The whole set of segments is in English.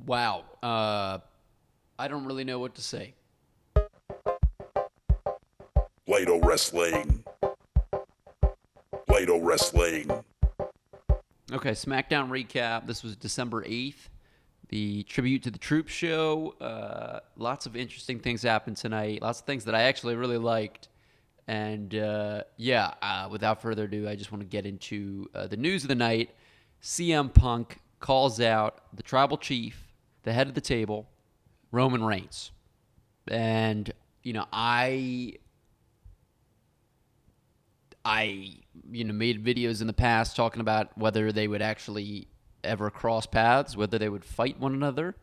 Wow. I don't really know what to say. Play-Doh Wrestling. Play-Doh Wrestling. Okay, SmackDown recap. This was December 8th, the Tribute to the Troops show. Lots of interesting things happened tonight. Lots of things that I actually really liked. And without further ado, I just want to get into the news of the night. CM Punk calls out the tribal chief, the head of the table, Roman Reigns. And, I made videos in the past talking about whether they would actually ever cross paths, whether they would fight one another,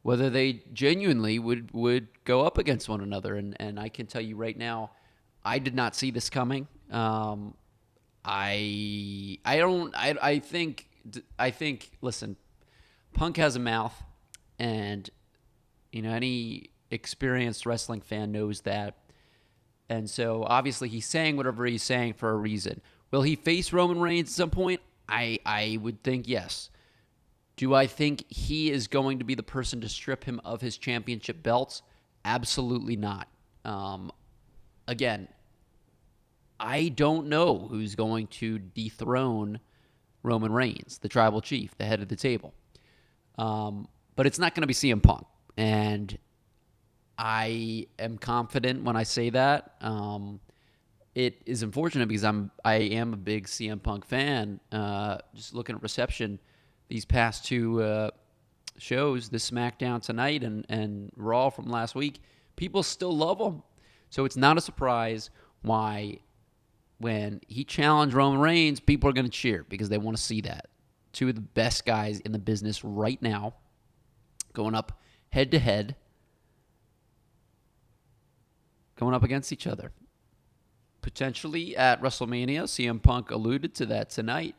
whether they genuinely would go up against one another. And I can tell you right now, I did not see this coming. I think. Listen, Punk has a mouth, and any experienced wrestling fan knows that. And so obviously he's saying whatever he's saying for a reason. Will he face Roman Reigns at some point? I would think yes. Do I think he is going to be the person to strip him of his championship belts? Absolutely not. Again, I don't know who's going to dethrone Roman Reigns, the tribal chief, the head of the table. But it's not going to be CM Punk. And I am confident when I say that. It is unfortunate because I am a big CM Punk fan. Just looking at reception these past two shows, this SmackDown tonight and Raw from last week, people still love him. So it's not a surprise why when he challenged Roman Reigns, people are going to cheer because they want to see that. Two of the best guys in the business right now going up head-to-head, going up against each other. Potentially at WrestleMania, CM Punk alluded to that tonight.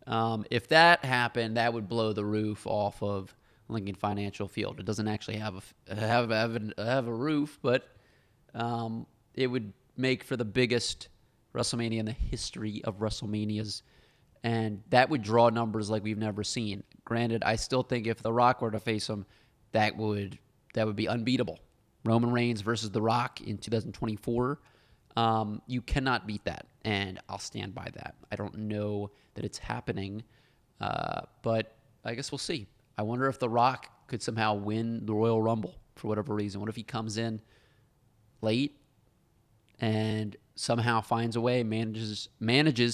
If that happened, that would blow the roof off of Lincoln Financial Field. It doesn't actually have a roof, but it would make for the biggest WrestleMania in the history of WrestleManias, and that would draw numbers like we've never seen. Granted, I still think if The Rock were to face him, that would be unbeatable. Roman Reigns versus The Rock in 2024. You cannot beat that, and I'll stand by that. I don't know that it's happening, but I guess we'll see. I wonder if The Rock could somehow win the Royal Rumble for whatever reason. What if he comes in late and somehow finds a way, manages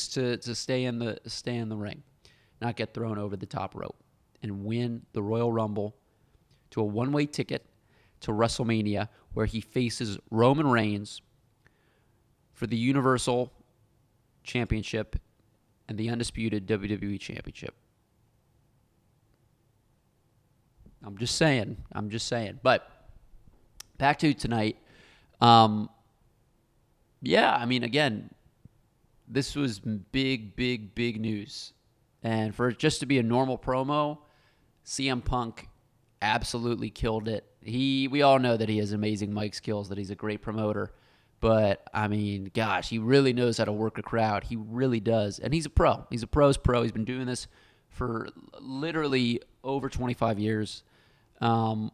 to stay in the ring, not get thrown over the top rope, and win the Royal Rumble to a one-way ticket to WrestleMania, where he faces Roman Reigns for the Universal Championship and the undisputed WWE Championship. I'm just saying. But back to tonight. Again, this was big news. And for it just to be a normal promo, CM Punk absolutely killed it. We all know that he has amazing mic skills, that he's a great promoter. But, gosh, he really knows how to work a crowd. He really does. And he's a pro. He's a pro's pro. He's been doing this for literally over 25 years. The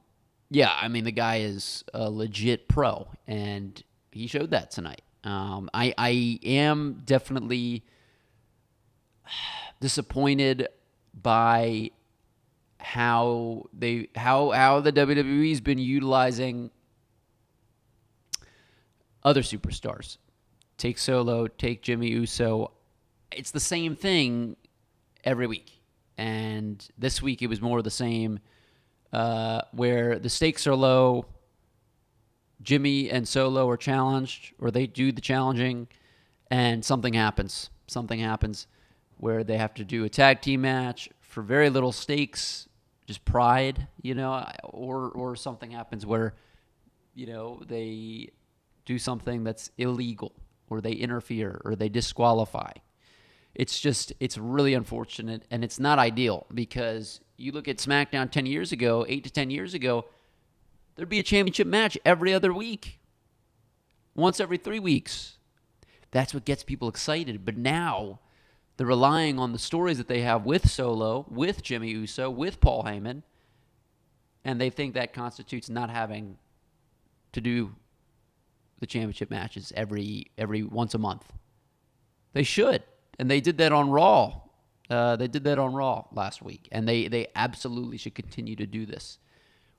guy is a legit pro, and he showed that tonight. I am definitely disappointed by how the WWE's been utilizing other superstars. Take Solo, take Jimmy Uso. It's the same thing every week. And this week it was more of the same, where the stakes are low. Jimmy and Solo are challenged, or they do the challenging, and something happens. Something happens where they have to do a tag team match for very little stakes, just pride, or something happens where, they do something that's illegal, or they interfere, or they disqualify. It's really unfortunate, and it's not ideal, because you look at SmackDown 8 to 10 years ago, there'd be a championship match every other week, once every 3 weeks. That's what gets people excited. But now they're relying on the stories that they have with Solo, with Jimmy Uso, with Paul Heyman, and they think that constitutes not having to do the championship matches every once a month. They should, and they did that on Raw. They did that on Raw last week, and they absolutely should continue to do this,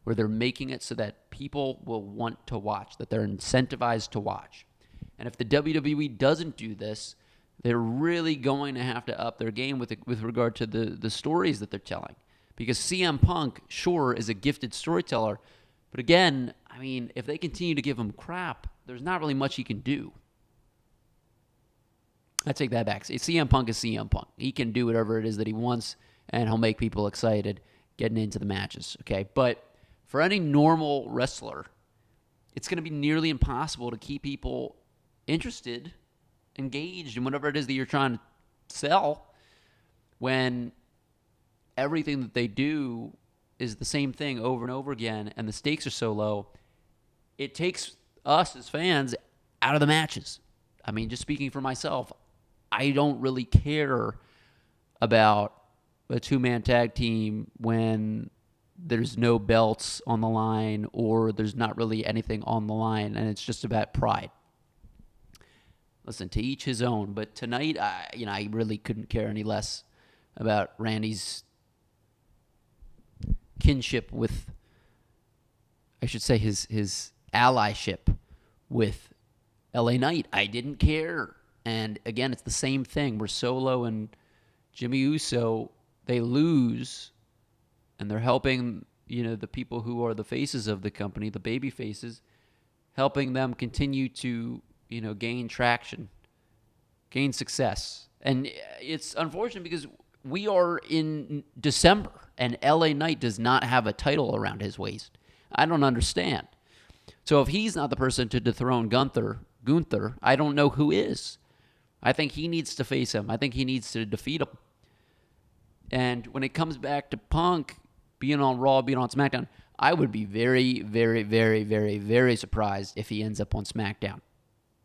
where they're making it so that people will want to watch, that they're incentivized to watch. And if the WWE doesn't do this, they're really going to have to up their game with regard to the stories that they're telling. Because CM Punk, sure, is a gifted storyteller, but again, I mean, if they continue to give him crap, there's not really much he can do. I take that back. CM Punk is CM Punk. He can do whatever it is that he wants, and he'll make people excited getting into the matches, okay? But for any normal wrestler, it's going to be nearly impossible to keep people interested, engaged in whatever it is that you're trying to sell when everything that they do is the same thing over and over again, and the stakes are so low. It takes us as fans out of the matches. I mean, just speaking for myself, I don't really care about a two-man tag team when there's no belts on the line or there's not really anything on the line, and it's just about pride. Listen, to each his own, but tonight, I really couldn't care any less about Randy's kinship with, I should say, his allyship with LA Knight. I didn't care. And again, it's the same thing. Where Solo and Jimmy Uso, they lose, and they're helping, the people who are the faces of the company, the baby faces, helping them continue to, gain traction, gain success. And it's unfortunate because we are in December, and LA Knight does not have a title around his waist. I don't understand. So if he's not the person to dethrone Gunther, I don't know who is. I think he needs to face him. I think he needs to defeat him. And when it comes back to Punk being on Raw, being on SmackDown, I would be very, very, very, very, very surprised if he ends up on SmackDown.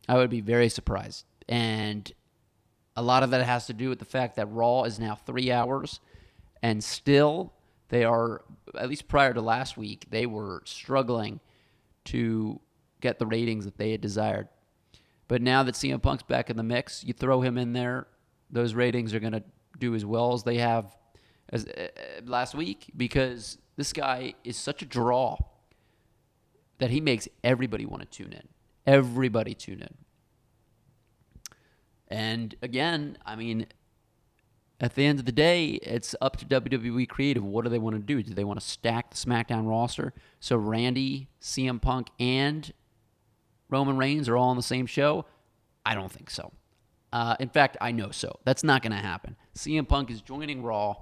I would be very surprised. And a lot of that has to do with the fact that Raw is now 3 hours, and still they are, at least prior to last week, they were struggling to get the ratings that they had desired. But now that CM Punk's back in the mix, you throw him in there, those ratings are going to do as well as they have as last week, because this guy is such a draw that he makes everybody want to tune in. Everybody tune in. And again, I mean, at the end of the day, it's up to WWE Creative. What do they want to do? Do they want to stack the SmackDown roster so Randy, CM Punk, and Roman Reigns are all on the same show? I don't think so. In fact, I know so. That's not going to happen. CM Punk is joining Raw.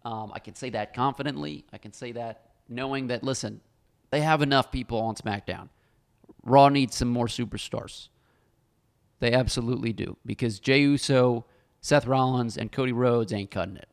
I can say that confidently. I can say that knowing that, listen, they have enough people on SmackDown. Raw needs some more superstars. They absolutely do. Because Jey Uso, Seth Rollins, and Cody Rhodes ain't cutting it.